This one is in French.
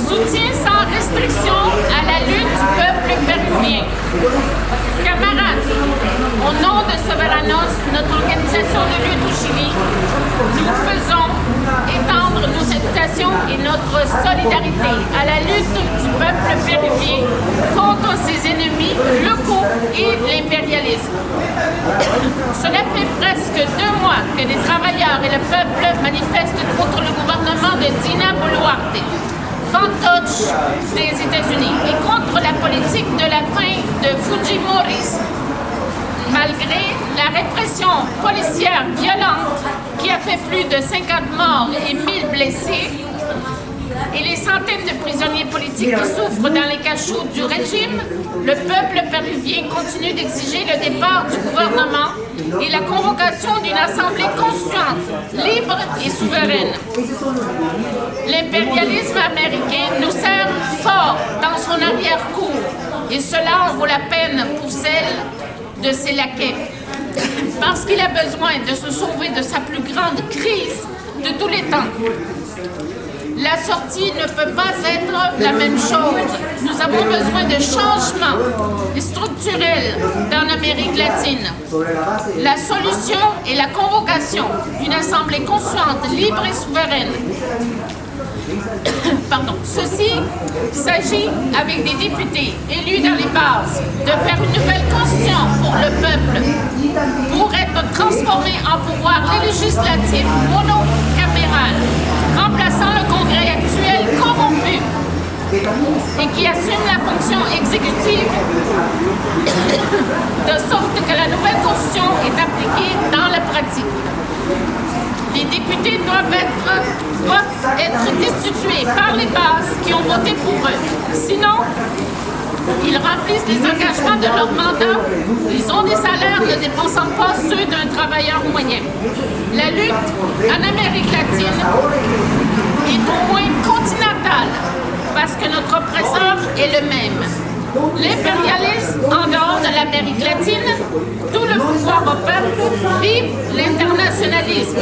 Soutien sans restriction à la lutte du peuple péruvien. Camarades, au nom de Soberanos, notre organisation de lutte au Chili, nous faisons étendre nos salutations et notre solidarité à la lutte du peuple péruvien contre ses ennemis locaux et l'impérialisme. Cela fait presque 2 mois que les travailleurs et le peuple manifestent contre le gouvernement de Dina Boluarte, fantoche des États-Unis, et contre la politique de la fin de Fujimorisme. Malgré la répression policière violente qui a fait plus de 50 morts et 1000 blessés, et les centaines de prisonniers politiques qui souffrent dans les cachots du régime, le peuple péruvien continue d'exiger le départ du gouvernement et la convocation d'une assemblée constituante, libre et souveraine. L'impérialisme américain nous serre fort dans son arrière-cour, et cela en vaut la peine pour celle de ses laquais, parce qu'il a besoin de se sauver de sa plus grande crise de tous les temps. La sortie ne peut pas être la même chose. Nous avons besoin de changements structurels dans l'Amérique latine. La solution est la convocation d'une assemblée constituante libre et souveraine. Ceci s'agit, avec des députés élus dans les bases, de faire une nouvelle constitution pour le peuple, pour être transformé en pouvoir législatif monocaméral, remplaçant le Congrès actuel corrompu et qui assume la fonction exécutive, de sorte que la nouvelle constitution est appliquée dans la pratique. Les députés doivent être destitués par les bases qui ont voté pour eux. Sinon, ils remplissent les engagements de leur mandat. Ils ont des salaires ne dépensant pas ceux d'un travailleur moyen. La lutte en Amérique latine est au moins continentale parce que notre oppresseur est le même. L'impérialisme en dehors de l'Amérique latine, tout le pouvoir au peuple, vive l'internationalisme.